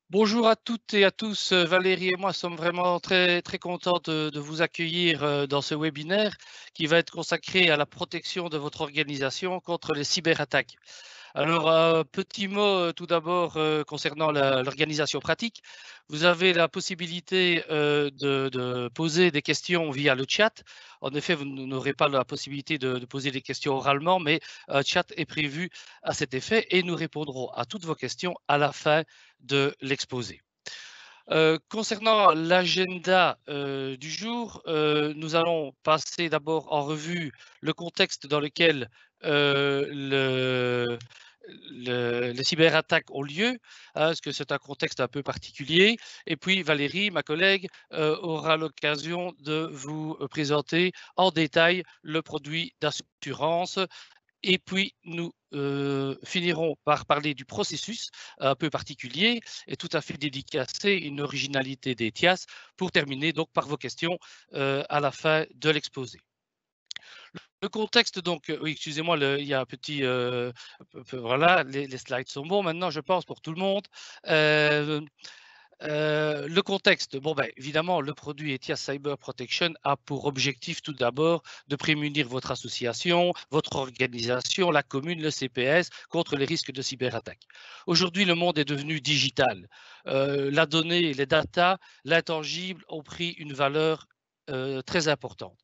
Bonjour à toutes et à tous. Valérie et moi sommes vraiment très contents de vous accueillir dans ce webinaire qui va être consacré à la protection de votre organisation contre les cyberattaques. Alors, petit mot tout d'abord concernant l'organisation pratique. Vous avez la possibilité de poser des questions via le chat. En effet, vous n'aurez pas la possibilité de poser des questions oralement, mais un chat est prévu à cet effet et nous répondrons à toutes vos questions à la fin de l'exposé. Concernant l'agenda du jour, nous allons passer d'abord en revue le contexte dans lequel les cyberattaques ont lieu, hein, parce que c'est un contexte un peu particulier. Et puis Valérie, ma collègue, aura l'occasion de vous présenter en détail le produit d'assurance. Et puis, nous finirons par parler du processus un peu particulier et tout à fait dédicacé, une originalité d'ETIAS, pour terminer donc par vos questions à la fin de l'exposé. Le contexte, donc, oui, excusez-moi, il y a un petit, voilà, les slides sont bons maintenant, je pense, pour tout le monde. Euh, le contexte, bon, ben, évidemment, le produit ETIAS Cyber Protection a pour objectif tout d'abord de prémunir votre association, votre organisation, la commune, le CPS contre les risques de cyberattaque. Aujourd'hui, le monde est devenu digital. La donnée, les data, l'intangible ont pris une valeur très importante.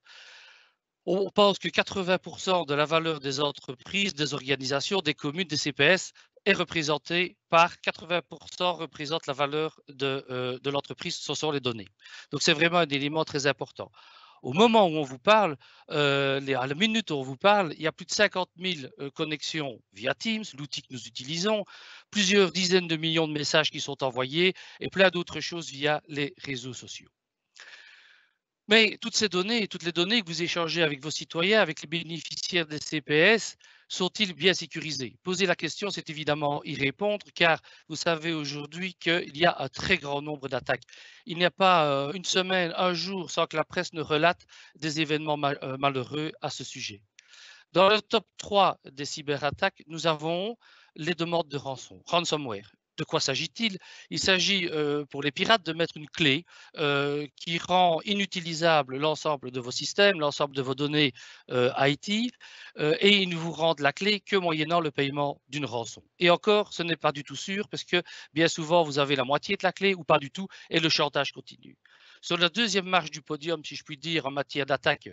On pense que 80% de la valeur des entreprises, des organisations, des communes, des CPS est représentée par 80% représente la valeur de l'entreprise, ce sont les données. Donc c'est vraiment un élément très important. Au moment où on vous parle, à la minute où on vous parle, il y a plus de 50 000 connexions via Teams, l'outil que nous utilisons, plusieurs dizaines de millions de messages qui sont envoyés et plein d'autres choses via les réseaux sociaux. Mais toutes ces données, toutes les données que vous échangez avec vos citoyens, avec les bénéficiaires des CPS, sont-ils bien sécurisées? Poser la question, c'est évidemment y répondre, car vous savez aujourd'hui qu'il y a un très grand nombre d'attaques. Il n'y a pas une semaine, un jour, sans que la presse ne relate des événements malheureux à ce sujet. Dans le top 3 des cyberattaques, nous avons les demandes de ransomware. De quoi s'agit-il? Il s'agit pour les pirates de mettre une clé qui rend inutilisable l'ensemble de vos systèmes, l'ensemble de vos données IT, et ils ne vous rendent la clé que moyennant le paiement d'une rançon. Et encore, ce n'est pas du tout sûr parce que bien souvent, vous avez la moitié de la clé ou pas du tout et le chantage continue. Sur la deuxième marche du podium, si je puis dire, en matière d'attaque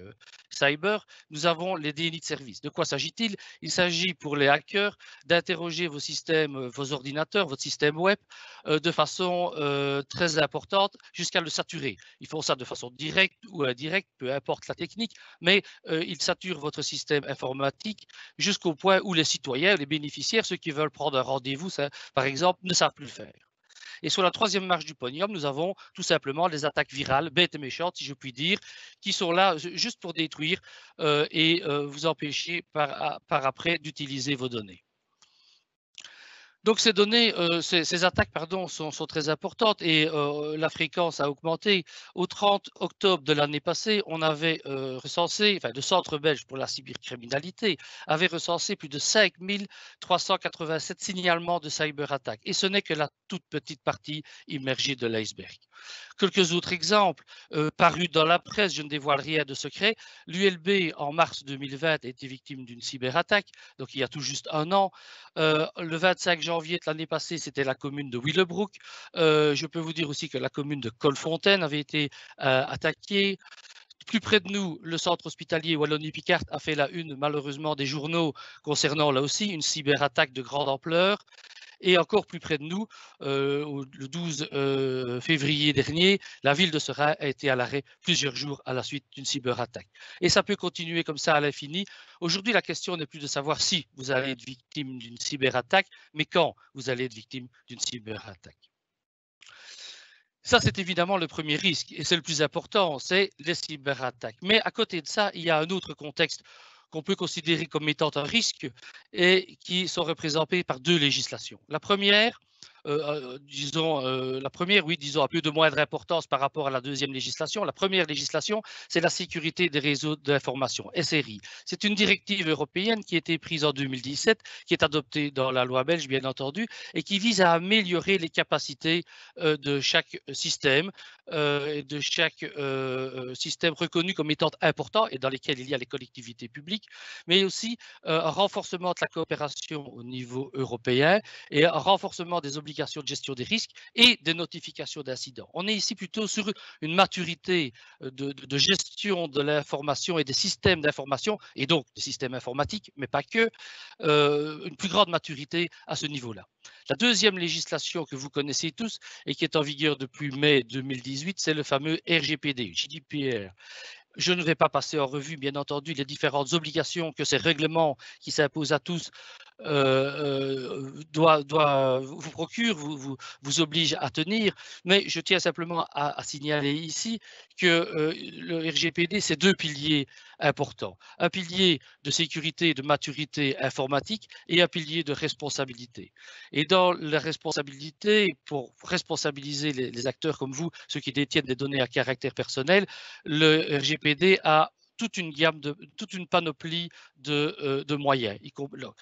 cyber, nous avons les dénis de service. De quoi s'agit-il? Il s'agit pour les hackers d'interroger vos systèmes, vos ordinateurs, votre système web de façon très importante jusqu'à le saturer. Ils font ça de façon directe ou indirecte, peu importe la technique, mais ils saturent votre système informatique jusqu'au point où les citoyens, les bénéficiaires, ceux qui veulent prendre un rendez-vous, par exemple, ne savent plus le faire. Et sur la troisième marche du podium, nous avons tout simplement les attaques virales, bêtes et méchantes, si je puis dire, qui sont là juste pour détruire et vous empêcher par après d'utiliser vos données. Donc ces données, ces attaques pardon, sont très importantes et la fréquence a augmenté. Au 30 octobre de l'année passée, on avait recensé, enfin le Centre belge pour la cybercriminalité avait recensé plus de 5 387 signalements de cyberattaques. Et ce n'est que la toute petite partie immergée de l'iceberg. Quelques autres exemples parus dans la presse, je ne dévoile rien de secret. L'ULB en mars 2020 a été victime d'une cyberattaque, donc il y a tout juste un an. Le 25 janvier de l'année passée, c'était la commune de Willebroek. Je peux vous dire aussi que la commune de Colfontaine avait été attaquée. Plus près de nous, le centre hospitalier Wallonie-Picard a fait la une, malheureusement, des journaux concernant là aussi une cyberattaque de grande ampleur. Et encore plus près de nous, le 12 février dernier, la ville de Seraing a été à l'arrêt plusieurs jours à la suite d'une cyberattaque. Et ça peut continuer comme ça à l'infini. Aujourd'hui, la question n'est plus de savoir si vous allez être victime d'une cyberattaque, mais quand vous allez être victime d'une cyberattaque. Ça, c'est évidemment le premier risque et c'est le plus important, c'est les cyberattaques. Mais à côté de ça, il y a un autre contexte qu'on peut considérer comme étant un risque et qui sont représentés par deux législations. La première, disons, la première, oui, disons, a peu de moindre importance par rapport à la deuxième législation. La première législation, c'est la sécurité des réseaux d'information, SRI. C'est une directive européenne qui a été prise en 2017, qui est adoptée dans la loi belge, bien entendu, et qui vise à améliorer les capacités de chaque système, et de chaque système reconnu comme étant important et dans lesquels il y a les collectivités publiques, mais aussi un renforcement de la coopération au niveau européen et un renforcement des obligations de gestion des risques et des notifications d'incidents. On est ici plutôt sur une maturité de gestion de l'information et des systèmes d'information, et donc des systèmes informatiques, mais pas que, une plus grande maturité à ce niveau-là. La deuxième législation que vous connaissez tous et qui est en vigueur depuis mai 2018, c'est le fameux RGPD, GDPR. Je ne vais pas passer en revue, bien entendu, les différentes obligations que ces règlements qui s'imposent à tous vous procurent, vous obligent à tenir. Mais je tiens simplement à signaler ici que le RGPD, c'est deux piliers importants. Un pilier de sécurité et de maturité informatique et un pilier de responsabilité. Et dans la responsabilité, pour responsabiliser les acteurs comme vous, ceux qui détiennent des données à caractère personnel, le RGPD a toute une panoplie de moyens,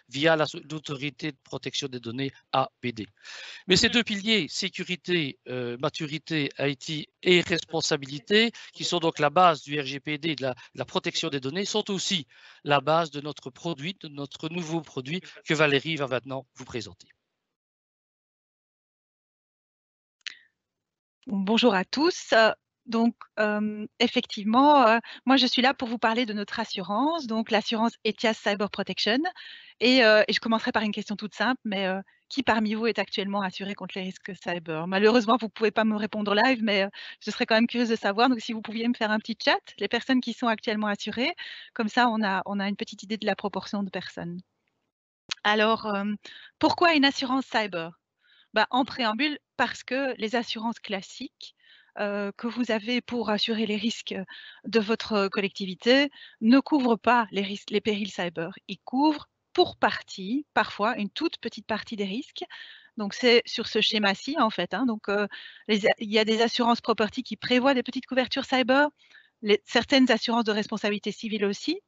via l'autorité de protection des données APD. Mais ces deux piliers, sécurité, maturité, IT et responsabilité, qui sont donc la base du RGPD, de la protection des données, sont aussi la base de notre produit, de notre nouveau produit que Valérie va maintenant vous présenter. Bonjour à tous. Donc, effectivement, moi, je suis là pour vous parler de notre assurance, donc l'assurance ETIAS Cyber Protection. Et je commencerai par une question toute simple, mais qui parmi vous est actuellement assuré contre les risques cyber? Malheureusement, vous ne pouvez pas me répondre live, mais je serais quand même curieuse de savoir. Donc, si vous pouviez me faire un petit chat, les personnes qui sont actuellement assurées, comme ça, on a une petite idée de la proportion de personnes. Alors, pourquoi une assurance cyber? Bah, en préambule, parce que les assurances classiques que vous avez pour assurer les risques de votre collectivité ne couvrent pas les périls cyber. Ils couvrent pour partie, parfois une toute petite partie des risques. Donc c'est sur ce schéma-ci en fait. Hein. Donc il y a des assurances property qui prévoient des petites couvertures cyber, certaines assurances de responsabilité civile aussi.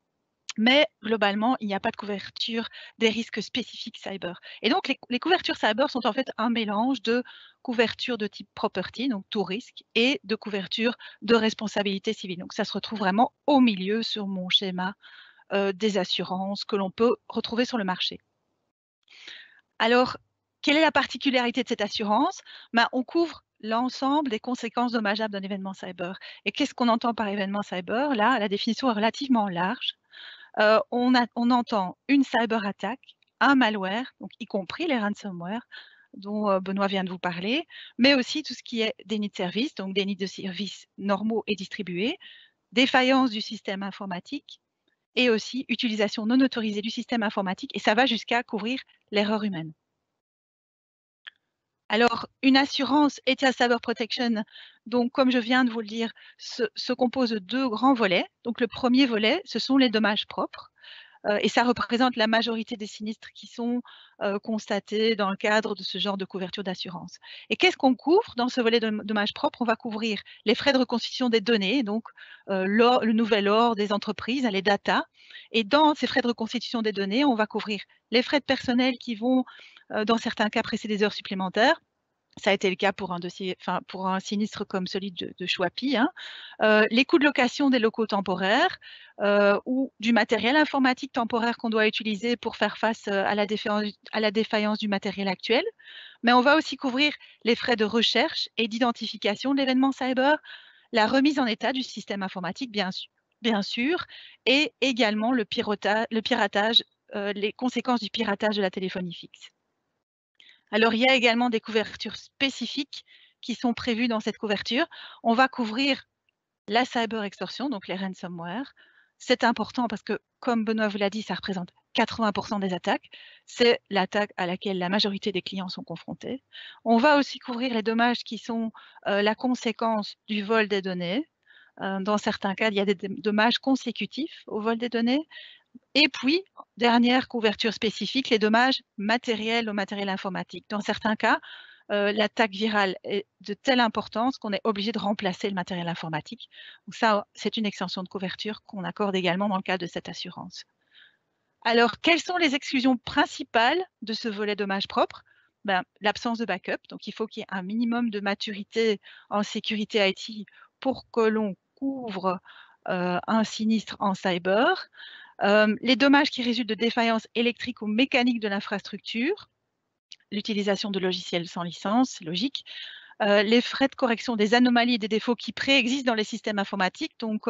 Mais globalement, il n'y a pas de couverture des risques spécifiques cyber. Et donc, les couvertures cyber sont en fait un mélange de couverture de type property, donc tout risque, et de couverture de responsabilité civile. Donc, ça se retrouve vraiment au milieu sur mon schéma des assurances que l'on peut retrouver sur le marché. Alors, quelle est la particularité de cette assurance? On couvre l'ensemble des conséquences dommageables d'un événement cyber. Et qu'est-ce qu'on entend par événement cyber? Là, la définition est relativement large. On entend une cyberattaque, un malware, donc y compris les ransomware dont Benoît vient de vous parler, mais aussi tout ce qui est déni de service, donc déni de services normaux et distribués, défaillance du système informatique et aussi utilisation non autorisée du système informatique, et ça va jusqu'à couvrir l'erreur humaine. Alors, une assurance ETIAS Cyber Protection, donc comme je viens de vous le dire, se compose de deux grands volets. Donc le premier volet, ce sont les dommages propres. Et ça représente la majorité des sinistres qui sont constatés dans le cadre de ce genre de couverture d'assurance. Et qu'est-ce qu'on couvre dans ce volet de dommages propres? On va couvrir les frais de reconstitution des données, donc le nouvel ordre des entreprises, les data. Et dans ces frais de reconstitution des données, on va couvrir les frais de personnel qui vont, dans certains cas, précéder des heures supplémentaires. Ça a été le cas pour pour un sinistre comme celui de Choipi. Hein. Les coûts de location des locaux temporaires ou du matériel informatique temporaire qu'on doit utiliser pour faire face à la défaillance du matériel actuel. Mais on va aussi couvrir les frais de recherche et d'identification de l'événement cyber, la remise en état du système informatique, bien sûr, et également le piratage, les conséquences du piratage de la téléphonie fixe. Alors, il y a également des couvertures spécifiques qui sont prévues dans cette couverture. On va couvrir la cyber extorsion, donc les ransomware. C'est important parce que, comme Benoît vous l'a dit, ça représente 80% des attaques. C'est l'attaque à laquelle la majorité des clients sont confrontés. On va aussi couvrir les dommages qui sont la conséquence du vol des données. Dans certains cas, il y a des dommages consécutifs au vol des données. Et puis, dernière couverture spécifique, les dommages matériels au matériel informatique. Dans certains cas, l'attaque virale est de telle importance qu'on est obligé de remplacer le matériel informatique. Donc ça, c'est une extension de couverture qu'on accorde également dans le cadre de cette assurance. Alors, quelles sont les exclusions principales de ce volet dommages propres? L'absence de backup, donc il faut qu'il y ait un minimum de maturité en sécurité IT pour que l'on couvre un sinistre en cyber. Les dommages qui résultent de défaillances électriques ou mécaniques de l'infrastructure, l'utilisation de logiciels sans licence, c'est logique, les frais de correction des anomalies et des défauts qui préexistent dans les systèmes informatiques. Donc,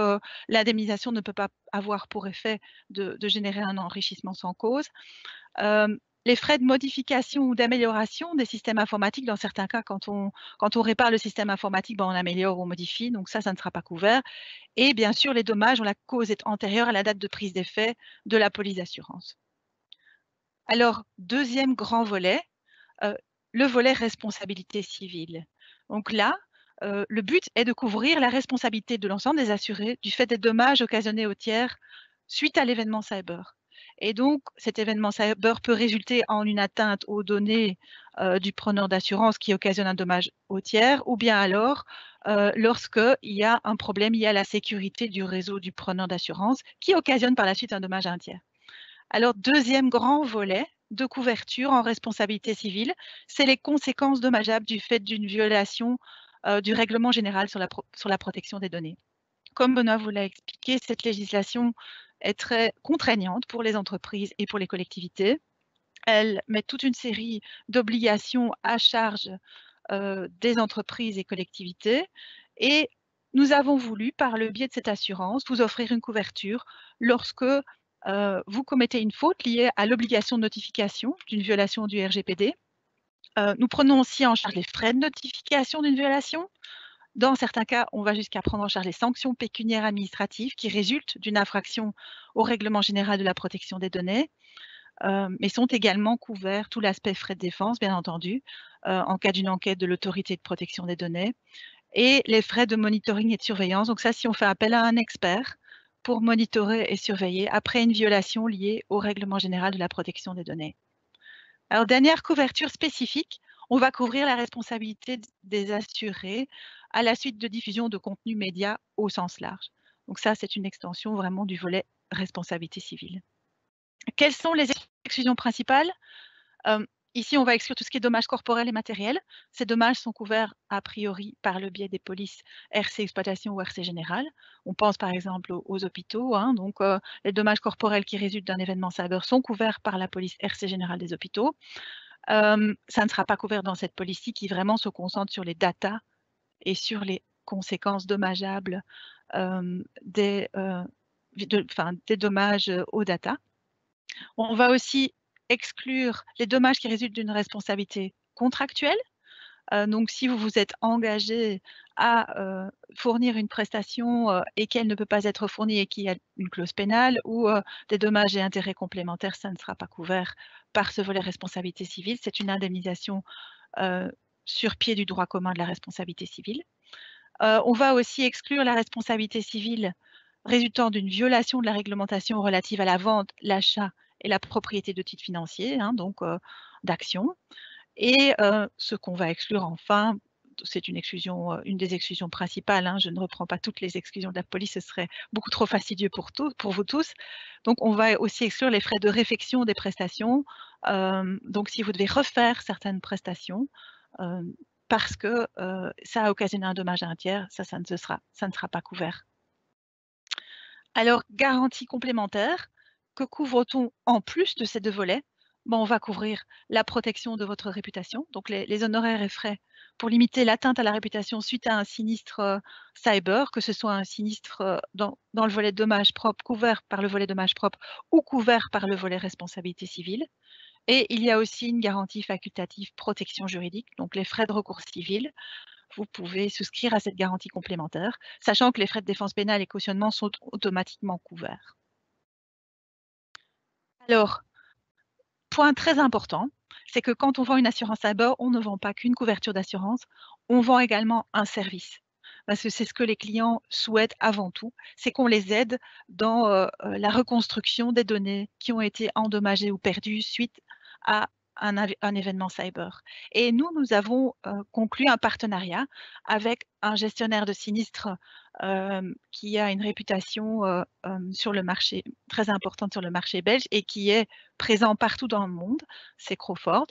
l'indemnisation ne peut pas avoir pour effet de générer un enrichissement sans cause. Les frais de modification ou d'amélioration des systèmes informatiques, dans certains cas, quand on répare le système informatique, on améliore ou on modifie, donc ça ne sera pas couvert. Et bien sûr, les dommages dont la cause est antérieure à la date de prise d'effet de la police d'assurance. Alors, deuxième grand volet, le volet responsabilité civile. Donc là, le but est de couvrir la responsabilité de l'ensemble des assurés du fait des dommages occasionnés aux tiers suite à l'événement cyber. Et donc, cet événement cyber peut résulter en une atteinte aux données du preneur d'assurance qui occasionne un dommage au tiers, ou bien alors lorsqu'il y a un problème lié à la sécurité du réseau du preneur d'assurance qui occasionne par la suite un dommage à un tiers. Alors, deuxième grand volet de couverture en responsabilité civile, c'est les conséquences dommageables du fait d'une violation du règlement général sur la protection des données. Comme Benoît vous l'a expliqué, cette législation est très contraignante pour les entreprises et pour les collectivités. Elle met toute une série d'obligations à charge des entreprises et collectivités. Et nous avons voulu, par le biais de cette assurance, vous offrir une couverture lorsque vous commettez une faute liée à l'obligation de notification d'une violation du RGPD. Nous prenons aussi en charge les frais de notification d'une violation. Dans certains cas, on va jusqu'à prendre en charge les sanctions pécuniaires administratives qui résultent d'une infraction au règlement général de la protection des données, mais sont également couverts tout l'aspect frais de défense, bien entendu, en cas d'une enquête de l'autorité de protection des données, et les frais de monitoring et de surveillance. Donc ça, si on fait appel à un expert pour monitorer et surveiller après une violation liée au règlement général de la protection des données. Alors, dernière couverture spécifique, on va couvrir la responsabilité des assurés à la suite de diffusion de contenu média au sens large. Donc ça, c'est une extension vraiment du volet responsabilité civile. Quelles sont les exclusions principales? Ici, on va exclure tout ce qui est dommages corporels et matériels. Ces dommages sont couverts a priori par le biais des polices RC Exploitation ou RC Général. On pense par exemple aux hôpitaux. Donc, les dommages corporels qui résultent d'un événement cyber sont couverts par la police RC Générale des hôpitaux. Ça ne sera pas couvert dans cette police qui vraiment se concentre sur les datas et sur les conséquences dommageables des dommages aux data. On va aussi exclure les dommages qui résultent d'une responsabilité contractuelle. Donc, si vous vous êtes engagé à fournir une prestation et qu'elle ne peut pas être fournie et qu'il y a une clause pénale ou des dommages et intérêts complémentaires, ça ne sera pas couvert par ce volet responsabilité civile. C'est une indemnisation sur pied du droit commun de la responsabilité civile. On va aussi exclure la responsabilité civile résultant d'une violation de la réglementation relative à la vente, l'achat et la propriété de titres financiers, donc d'actions. Et ce qu'on va exclure enfin, c'est une des exclusions principales, je ne reprends pas toutes les exclusions de la police, ce serait beaucoup trop fastidieux pour vous tous. Donc on va aussi exclure les frais de réfection des prestations. Donc si vous devez refaire certaines prestations, parce que ça a occasionné un dommage à un tiers, ça ne sera pas couvert. Alors, garantie complémentaire, que couvre-t-on en plus de ces deux volets? On va couvrir la protection de votre réputation, donc les honoraires et frais pour limiter l'atteinte à la réputation suite à un sinistre cyber, que ce soit un sinistre dans le volet dommages propres, couvert par le volet dommages propres ou couvert par le volet responsabilité civile. Et il y a aussi une garantie facultative protection juridique, donc les frais de recours civil. Vous pouvez souscrire à cette garantie complémentaire, sachant que les frais de défense pénale et cautionnement sont automatiquement couverts. Alors, point très important, c'est que quand on vend une assurance cyber, on ne vend pas qu'une couverture d'assurance, on vend également un service. Parce que c'est ce que les clients souhaitent avant tout, c'est qu'on les aide dans la reconstruction des données qui ont été endommagées ou perdues suite à un événement cyber. Et nous avons conclu un partenariat avec un gestionnaire de sinistres qui a une réputation sur le marché, très importante sur le marché belge et qui est présent partout dans le monde, c'est Crawford.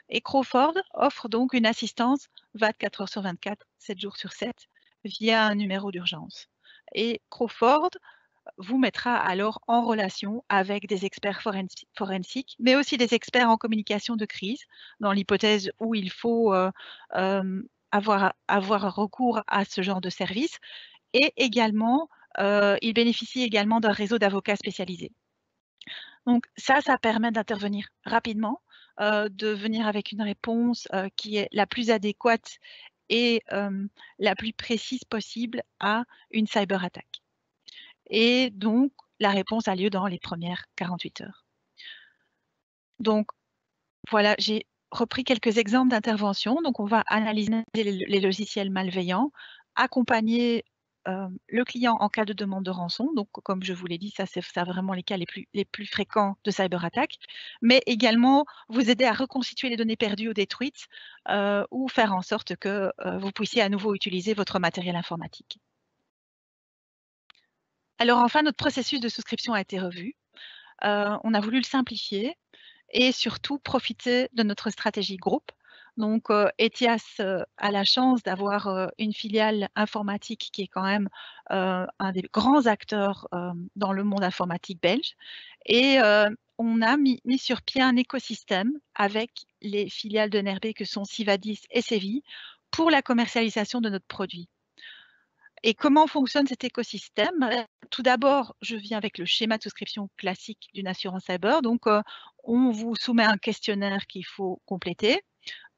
Et Crawford offre donc une assistance 24 heures sur 24, 7 jours sur 7, via un numéro d'urgence. Et Crawford vous mettra alors en relation avec des experts forensiques, mais aussi des experts en communication de crise, dans l'hypothèse où il faut avoir recours à ce genre de service. Et également, il bénéficie également d'un réseau d'avocats spécialisés. Donc ça permet d'intervenir rapidement, de venir avec une réponse qui est la plus adéquate et la plus précise possible à une cyberattaque. Et donc, la réponse a lieu dans les premières 48 heures. Donc, voilà, j'ai repris quelques exemples d'intervention. Donc, on va analyser les logiciels malveillants, accompagner le client en cas de demande de rançon. Donc, comme je vous l'ai dit, ça, c'est vraiment les cas les plus fréquents de cyberattaque, mais également vous aider à reconstituer les données perdues ou détruites ou faire en sorte que vous puissiez à nouveau utiliser votre matériel informatique. Alors enfin, notre processus de souscription a été revu. On a voulu le simplifier et surtout profiter de notre stratégie groupe. Donc, ETIAS a la chance d'avoir une filiale informatique qui est quand même un des grands acteurs dans le monde informatique belge. Et on a mis sur pied un écosystème avec les filiales de NRB que sont Sivadis et Sevi pour la commercialisation de notre produit. Et comment fonctionne cet écosystème? Tout d'abord, je viens avec le schéma de souscription classique d'une assurance cyber. Donc, on vous soumet un questionnaire qu'il faut compléter.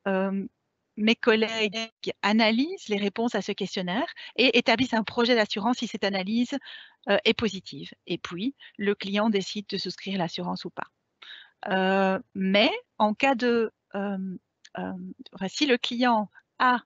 Mes collègues analysent les réponses à ce questionnaire et établissent un projet d'assurance si cette analyse est positive. Et puis, le client décide de souscrire l'assurance ou pas. Mais en cas de... si le client a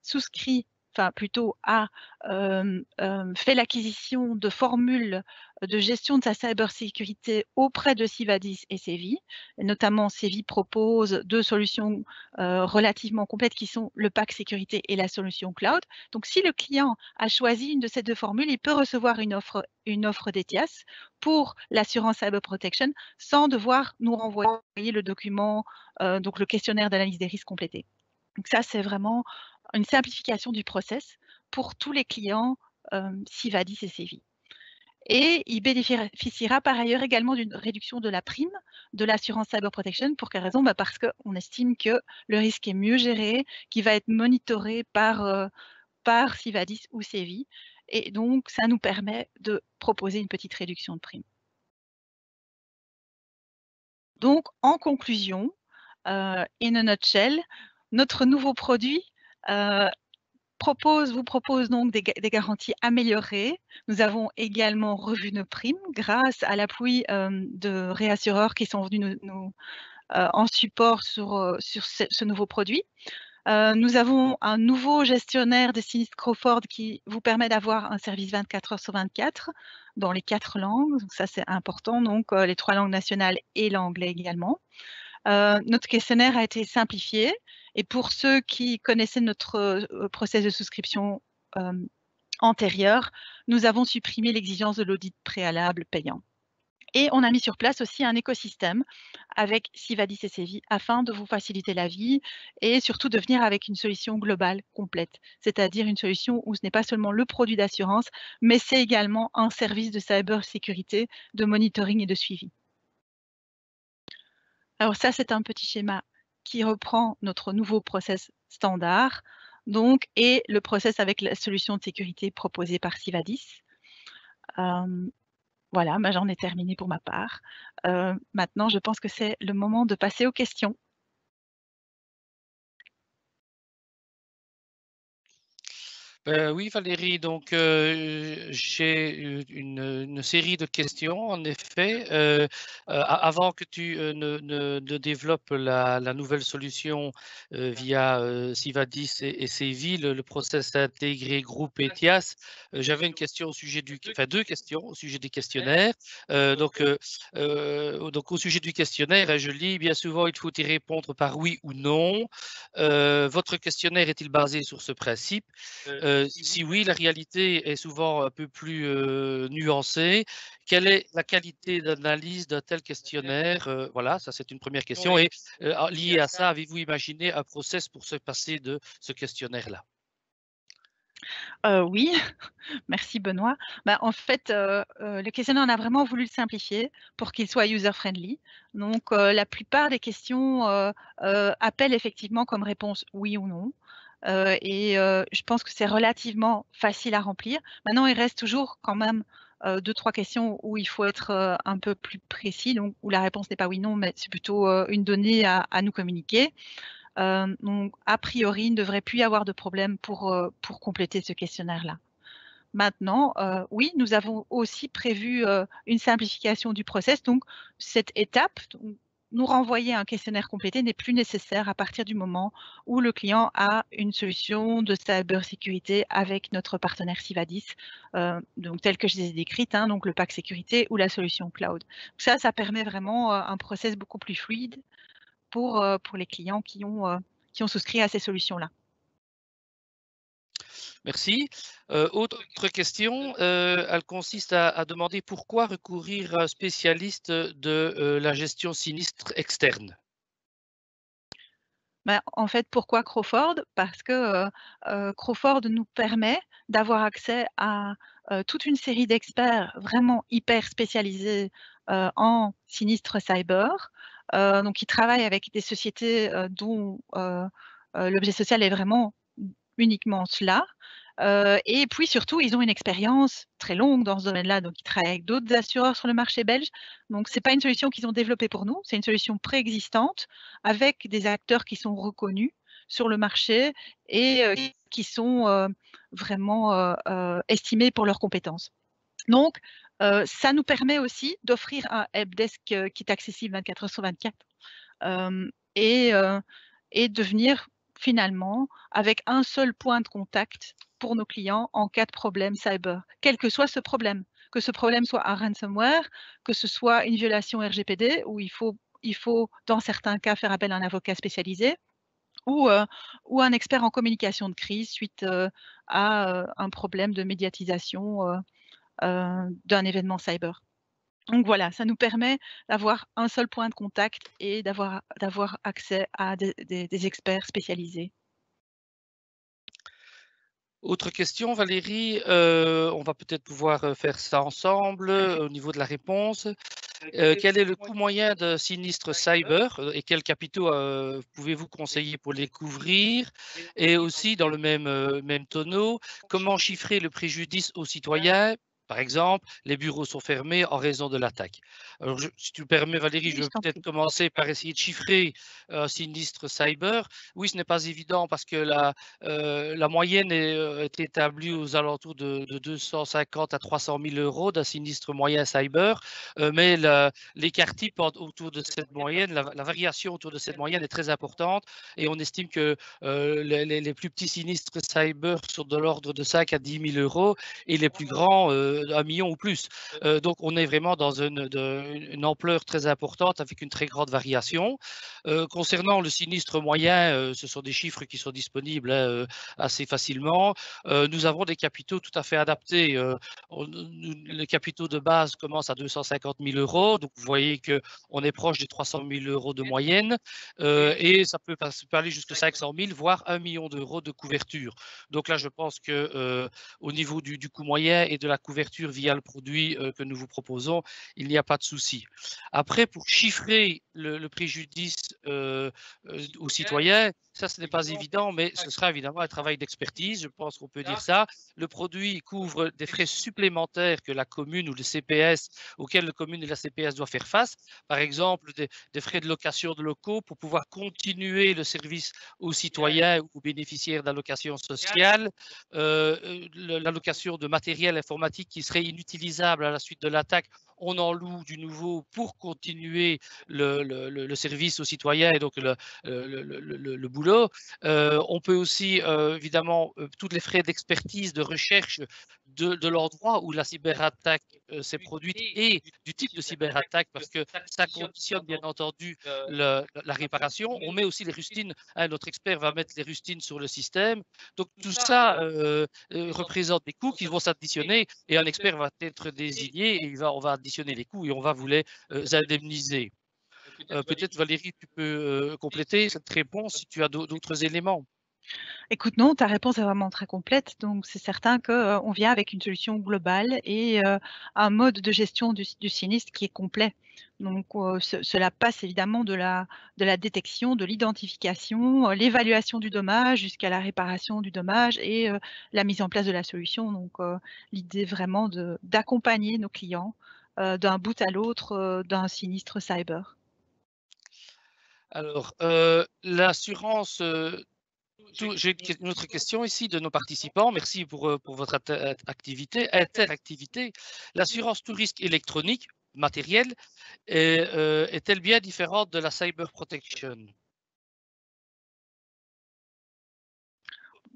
souscrit, enfin plutôt a fait l'acquisition de formules de gestion de sa cybersécurité auprès de Sivadis et Sevi. Et notamment, Sevi propose 2 solutions relativement complètes qui sont le pack sécurité et la solution cloud. Donc, si le client a choisi une de ces 2 formules, il peut recevoir une offre d'ETIAS pour l'assurance Cyber Protection sans devoir nous renvoyer le document, donc le questionnaire d'analyse des risques complété. Donc ça, c'est vraiment une simplification du process pour tous les clients Sivadis et Sevi. Et il bénéficiera par ailleurs également d'une réduction de la prime de l'assurance Cyber Protection. Pour quelle raison? Parce qu'on estime que le risque est mieux géré, qu'il va être monitoré par Sivadis ou Sevi. Et donc, ça nous permet de proposer une petite réduction de prime. Donc, en conclusion, in a nutshell, notre nouveau produit vous propose donc des garanties améliorées. Nous avons également revu nos primes grâce à l'appui de réassureurs qui sont venus nous en support sur ce nouveau produit. Nous avons un nouveau gestionnaire de sinistres Crawford qui vous permet d'avoir un service 24 heures sur 24 dans les 4 langues. Donc ça, c'est important. Donc, les 3 langues nationales et l'anglais également. Notre questionnaire a été simplifié et pour ceux qui connaissaient notre process de souscription antérieur, nous avons supprimé l'exigence de l'audit préalable payant. Et on a mis sur place aussi un écosystème avec Sivadis et Sevi afin de vous faciliter la vie et surtout de venir avec une solution globale complète, c'est-à-dire une solution où ce n'est pas seulement le produit d'assurance, mais c'est également un service de cybersécurité, de monitoring et de suivi. Alors ça, c'est un petit schéma qui reprend notre nouveau process standard, donc, et le process avec la solution de sécurité proposée par Sivadis. Voilà, j'en ai terminé pour ma part. Maintenant, je pense que c'est le moment de passer aux questions. Oui, Valérie, donc j'ai une série de questions, en effet. Avant que tu ne développes la nouvelle solution via Sivadis et Sevi, le process intégré groupe ETIAS, j'avais une question au sujet enfin deux questions au sujet des questionnaires. Donc au sujet du questionnaire, je lis bien souvent, il faut y répondre par oui ou non. Votre questionnaire est-il basé sur ce principe? Si oui, la réalité est souvent un peu plus nuancée. Quelle est la qualité d'analyse d'un tel questionnaire? Voilà, ça c'est une première question. Et lié à ça, avez-vous imaginé un process pour se passer de ce questionnaire-là? Oui, merci Benoît. Bah, en fait, le questionnaire, on a vraiment voulu le simplifier pour qu'il soit user-friendly. Donc, la plupart des questions appellent effectivement comme réponse oui ou non. Je pense que c'est relativement facile à remplir. Maintenant, il reste toujours quand même 2-3 questions où il faut être un peu plus précis, donc où la réponse n'est pas oui, non, mais c'est plutôt une donnée à nous communiquer. Donc a priori, il ne devrait plus y avoir de problème pour compléter ce questionnaire-là. Maintenant, oui, nous avons aussi prévu une simplification du process. Donc cette étape, donc, nous renvoyer un questionnaire complété n'est plus nécessaire à partir du moment où le client a une solution de cybersécurité avec notre partenaire Sivadis, donc telle que je les ai décrites, hein, donc le pack sécurité ou la solution cloud. Ça permet vraiment un process beaucoup plus fluide pour les clients qui ont souscrit à ces solutions-là. Merci. Autre question, elle consiste à demander pourquoi recourir à un spécialiste de la gestion sinistre externe? Bah, en fait, pourquoi Crawford? Parce que, Crawford nous permet d'avoir accès à, toute une série d'experts vraiment hyper spécialisés, en sinistre cyber. Donc ils travaillent avec des sociétés, dont, l'objet social est vraiment uniquement cela. Et puis surtout, ils ont une expérience très longue dans ce domaine-là, donc ils travaillent avec d'autres assureurs sur le marché belge. Donc c'est pas une solution qu'ils ont développée pour nous, c'est une solution préexistante avec des acteurs qui sont reconnus sur le marché et qui sont, vraiment, estimés pour leurs compétences. Donc ça nous permet aussi d'offrir un helpdesk, qui est accessible 24 heures sur 24, hem et de venir finalement avec un seul point de contact pour nos clients en cas de problème cyber, quel que soit ce problème. Que ce problème soit un ransomware, que ce soit une violation RGPD où il faut dans certains cas faire appel à un avocat spécialisé ou, ou un expert en communication de crise suite, à, un problème de médiatisation, d'un événement cyber. Donc voilà, ça nous permet d'avoir un seul point de contact et d'avoir accès à des experts spécialisés. Autre question, Valérie, on va peut-être pouvoir faire ça ensemble au niveau de la réponse. Quel est le coût moyen d'un sinistre cyber et quels capitaux pouvez-vous conseiller pour les couvrir? Et aussi, dans le même tonneau, comment chiffrer le préjudice aux citoyens? Par exemple, les bureaux sont fermés en raison de l'attaque. Alors, si tu me permets, Valérie, je Oui, je vais t'en peut-être prie. commencer par essayer de chiffrer un sinistre cyber. Oui, ce n'est pas évident parce que la moyenne est établie aux alentours de 250 à 300 000 € d'un sinistre moyen cyber, mais l'écart type autour de cette moyenne, la variation autour de cette moyenne est très importante et on estime que les plus petits sinistres cyber sont de l'ordre de 5 à 10 000 € et les plus grands, 1 million ou plus. Donc on est vraiment dans une ampleur très importante avec une très grande variation. Concernant le sinistre moyen, ce sont des chiffres qui sont disponibles hein, assez facilement. Nous avons des capitaux tout à fait adaptés. Les capitaux de base commencent à 250 000 €. Donc, vous voyez qu'on est proche des 300 000 € de moyenne et ça peut aller jusqu'à 500 000, voire 1 million d'euros de couverture. Donc là, je pense que au niveau du coût moyen et de la couverture via le produit que nous vous proposons, il n'y a pas de souci. Après, pour chiffrer le préjudice aux citoyens, ça, ce n'est pas évident, mais ce sera évidemment un travail d'expertise, je pense qu'on peut dire ça. Le produit couvre des frais supplémentaires que la commune ou le CPS, auxquels la commune et la CPS doivent faire face. Par exemple, des frais de location de locaux pour pouvoir continuer le service aux citoyens ou aux bénéficiaires d'allocations sociales, l'allocation de matériel informatique qui serait inutilisable à la suite de l'attaque. On en loue du nouveau pour continuer le service aux citoyens et donc le boulot. On peut aussi, évidemment, tous les frais d'expertise, de recherche de l'endroit où la cyberattaque s'est produite et du type de cyberattaque, parce que ça conditionne bien entendu la réparation. On met aussi les rustines, hein, notre expert va mettre les rustines sur le système. Donc tout ça représente des coûts qui vont s'additionner et un expert va être désigné et on va additionner les coûts et on va vous les indemniser. Peut-être Valérie, tu peux compléter cette réponse si tu as d'autres éléments. Écoute, non, ta réponse est vraiment très complète, donc c'est certain qu'on vient avec une solution globale et un mode de gestion du sinistre qui est complet. Donc cela passe évidemment de la détection, de l'identification, l'évaluation du dommage jusqu'à la réparation du dommage et la mise en place de la solution. Donc l'idée vraiment d'accompagner nos clients d'un bout à l'autre d'un sinistre cyber. Alors, l'assurance, j'ai une autre question ici de nos participants. Merci pour votre interactivité. L'assurance tout risque électronique, matériel, est-elle bien différente de la cyber protection?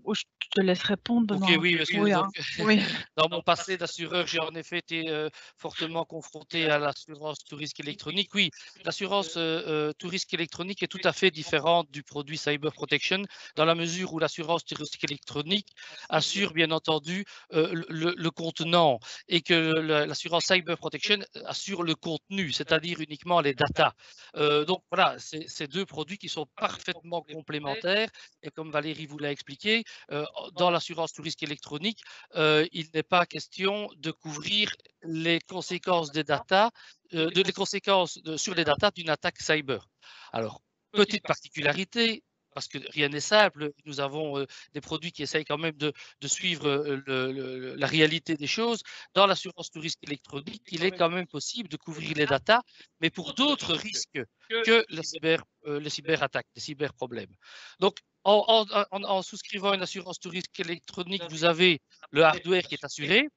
Oh, je te laisse répondre. Ok, Non. oui, parce que Oui, hein. donc, Oui. dans mon passé d'assureur, j'ai en effet été fortement confronté à l'assurance tout risque électronique. Oui, l'assurance tout risque électronique est tout à fait différente du produit Cyber Protection dans la mesure où l'assurance tout risque électronique assure bien entendu le contenant et que l'assurance Cyber Protection assure le contenu, c'est-à-dire uniquement les datas. Donc voilà, c'est deux produits qui sont parfaitement complémentaires et comme Valérie vous l'a expliqué, dans l'assurance tout risque électronique, il n'est pas question de couvrir les conséquences des datas, les conséquences sur les datas d'une attaque cyber. Alors, petite particularité, parce que rien n'est simple, nous avons des produits qui essayent quand même de suivre la réalité des choses. Dans l'assurance tout risque électronique, il est quand même possible de couvrir les datas, mais pour d'autres risques que les cyberattaques, les cyberproblèmes. Donc, en souscrivant une assurance tout risque électronique, vous avez le hardware qui est assuré,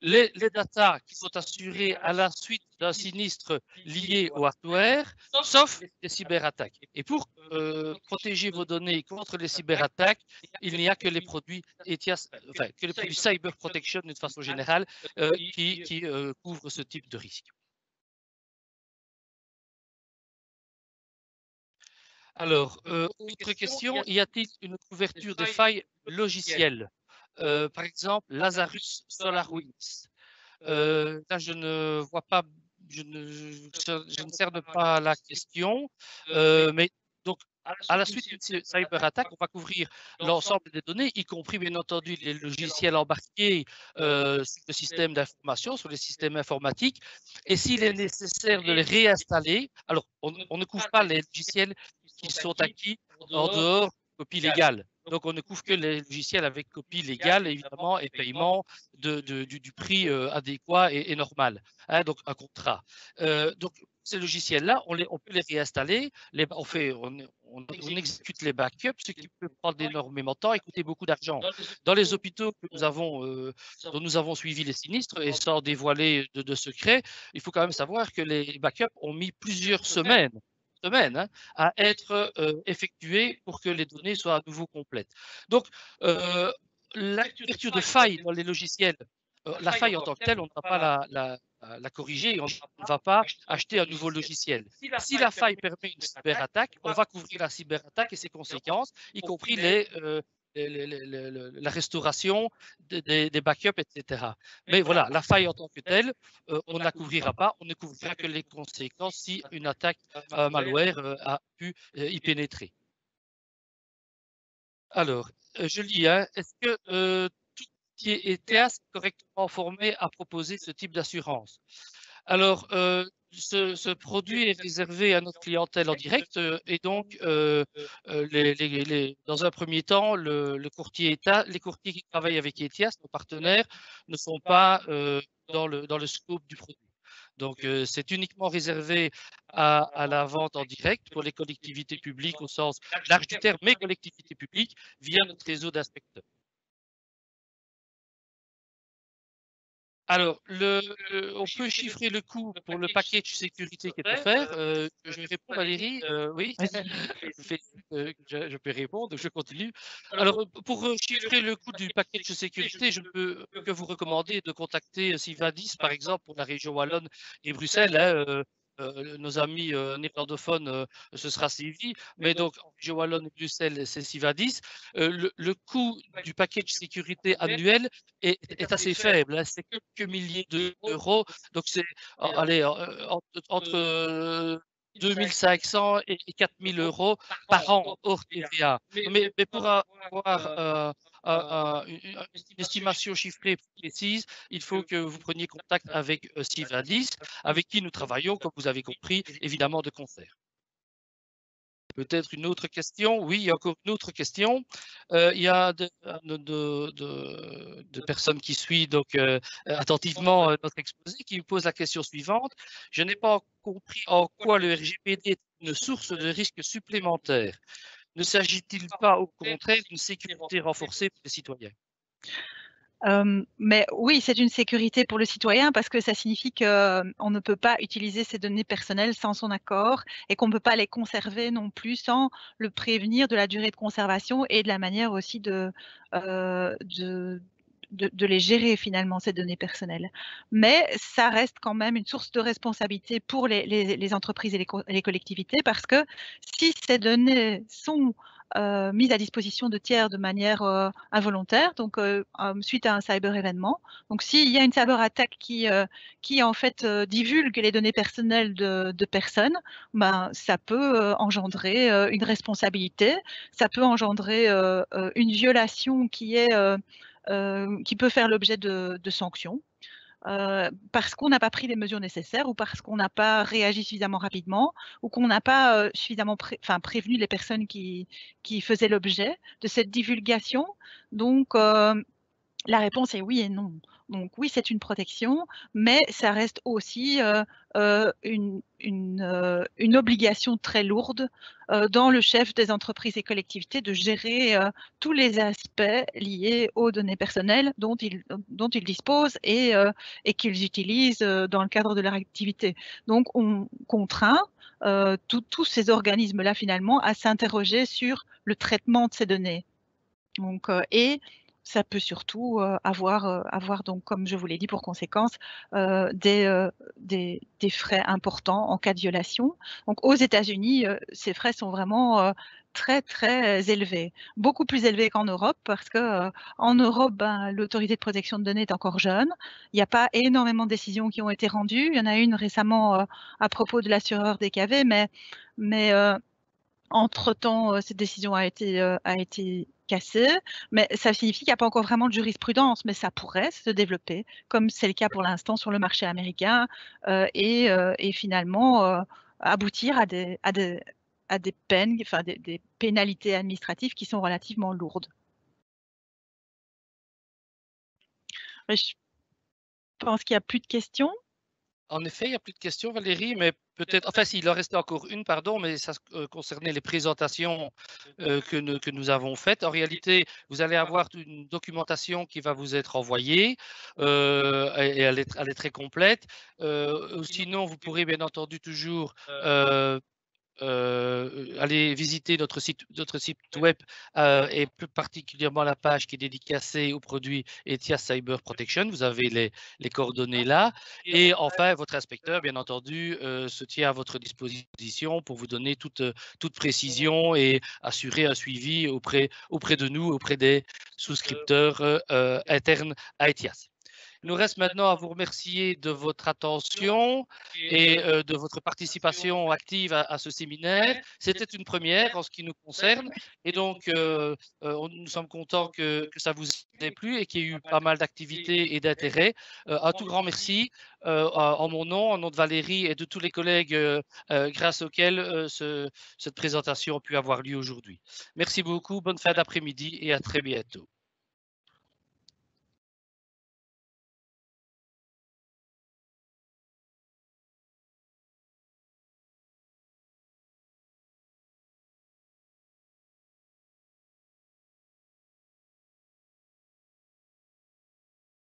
les datas qui sont assurées à la suite d'un sinistre lié au hardware, sauf les cyberattaques. Et pour protéger vos données contre les cyberattaques, il n'y a que les produits ETIAS, enfin, que les produits Cyber Protection d'une façon générale qui couvrent ce type de risque. Alors, autre question, y a-t-il une couverture des failles logicielles? Par exemple, Lazarus SolarWinds. Là, je ne vois pas, je ne cerne pas la question, mais donc à la suite d'une cyberattaque, on va couvrir l'ensemble des données, y compris bien entendu les logiciels embarqués sur le système d'information, sur les systèmes informatiques. Et s'il est nécessaire de les réinstaller, alors on ne couvre pas les logiciels qui sont acquis en dehors de copie légale. Donc, on ne couvre que les logiciels avec copie légale, évidemment, et paiement du prix adéquat et normal. Hein, donc, un contrat. Donc, ces logiciels-là, on peut les réinstaller. On exécute les backups, ce qui peut prendre énormément de temps et coûter beaucoup d'argent. Dans les hôpitaux dont nous avons suivi les sinistres, et sans dévoiler de secrets, il faut quand même savoir que les backups ont mis plusieurs semaines hein, à être effectuées pour que les données soient à nouveau complètes. Donc, la couverture de failles dans les logiciels, la faille en tant que telle, on ne va pas la corriger, on ne va pas acheter un nouveau logiciel. Si la faille permet une cyberattaque, on va couvrir la cyberattaque et ses conséquences, y compris la restauration des backups, etc. Mais voilà, la faille en tant que telle, on ne la couvrira pas, on ne couvrira que les conséquences si une attaque malware a pu y pénétrer. Alors, je lis, hein, est-ce que tout qui est ETIAS est correctement formé à proposer ce type d'assurance? Alors, ce produit est réservé à notre clientèle en direct et donc, dans un premier temps, les courtiers qui travaillent avec Etias, nos partenaires, ne sont pas dans le scope du produit. Donc, c'est uniquement réservé à la vente en direct pour les collectivités publiques au sens large du terme, mais collectivités publiques via notre réseau d'inspecteurs. Alors, on peut chiffrer le coût pour le package sécurité qui est offert. Je réponds Valérie, oui, Vas-y. je peux répondre, je continue. Alors, pour chiffrer le coût du package sécurité, je ne peux que vous recommander de contacter Sivadis, par exemple, pour la région wallonne et Bruxelles, hein, nos amis néerlandophones, ce sera Sivi, mais donc en région wallonne et Bruxelles, c'est Sivadis. Le coût du package sécurité annuel est assez faible, hein, c'est quelques milliers d'euros, donc c'est allez, entre 2 500 et 4 000 € par an hors TVA. Mais pour avoir une estimation chiffrée précise, il faut que vous preniez contact avec Sivadis, avec qui nous travaillons, comme vous avez compris, évidemment de concert. Peut-être une autre question? Oui, il y a encore une autre question. Il y a de personnes qui suivent donc attentivement notre exposé, qui me posent la question suivante. Je n'ai pas compris en quoi le RGPD est une source de risque supplémentaire. Ne s'agit-il pas au contraire d'une sécurité renforcée pour les citoyens? Mais oui, c'est une sécurité pour le citoyen parce que ça signifie qu'on ne peut pas utiliser ces données personnelles sans son accord et qu'on ne peut pas les conserver non plus sans le prévenir de la durée de conservation et de la manière aussi de les gérer finalement, ces données personnelles. Mais ça reste quand même une source de responsabilité pour les entreprises et les collectivités parce que si ces données sont mise à disposition de tiers de manière involontaire, donc suite à un cyber événement. Donc s'il y a une cyber attaque qui en fait divulgue les données personnelles de personnes, ben, ça peut engendrer une responsabilité, ça peut engendrer une violation qui peut faire l'objet de sanctions. Parce qu'on n'a pas pris les mesures nécessaires ou parce qu'on n'a pas réagi suffisamment rapidement ou qu'on n'a pas suffisamment prévenu les personnes qui faisaient l'objet de cette divulgation. Donc, la réponse est oui et non. Donc oui, c'est une protection, mais ça reste aussi une obligation très lourde dans le chef des entreprises et collectivités de gérer tous les aspects liés aux données personnelles dont ils disposent et qu'ils utilisent dans le cadre de leur activité. Donc on contraint tous ces organismes-là finalement à s'interroger sur le traitement de ces données. Donc, et ça peut surtout avoir donc, comme je vous l'ai dit, pour conséquence des frais importants en cas de violation. Donc, aux États-Unis, ces frais sont vraiment très, très élevés, beaucoup plus élevés qu'en Europe parce que en Europe, ben, l'autorité de protection de données est encore jeune. Il n'y a pas énormément de décisions qui ont été rendues. Il y en a une récemment à propos de l'assureur DKV, mais entre-temps, cette décision a été cassée, mais ça signifie qu'il n'y a pas encore vraiment de jurisprudence, mais ça pourrait se développer, comme c'est le cas pour l'instant sur le marché américain, et finalement aboutir à des peines, enfin des pénalités administratives qui sont relativement lourdes. Je pense qu'il n'y a plus de questions. En effet, il n'y a plus de questions, Valérie, mais peut-être, enfin, s'il en restait encore une, pardon, mais ça concernait les présentations que nous avons faites. En réalité, vous allez avoir une documentation qui va vous être envoyée et elle est très complète. Sinon, vous pourrez bien entendu toujours allez visiter notre site web et plus particulièrement la page qui est dédicacée aux produits ETIAS Cyber Protection. Vous avez les coordonnées là. Et enfin, votre inspecteur, bien entendu, se tient à votre disposition pour vous donner toute précision et assurer un suivi auprès de nous, auprès des souscripteurs internes à ETIAS. Il nous reste maintenant à vous remercier de votre attention et de votre participation active à ce séminaire. C'était une première en ce qui nous concerne et donc nous sommes contents que ça vous ait plu et qu'il y ait eu pas mal d'activités et d'intérêt. Un tout grand merci en mon nom, en nom de Valérie et de tous les collègues grâce auxquels cette présentation a pu avoir lieu aujourd'hui. Merci beaucoup, bonne fin d'après-midi et à très bientôt.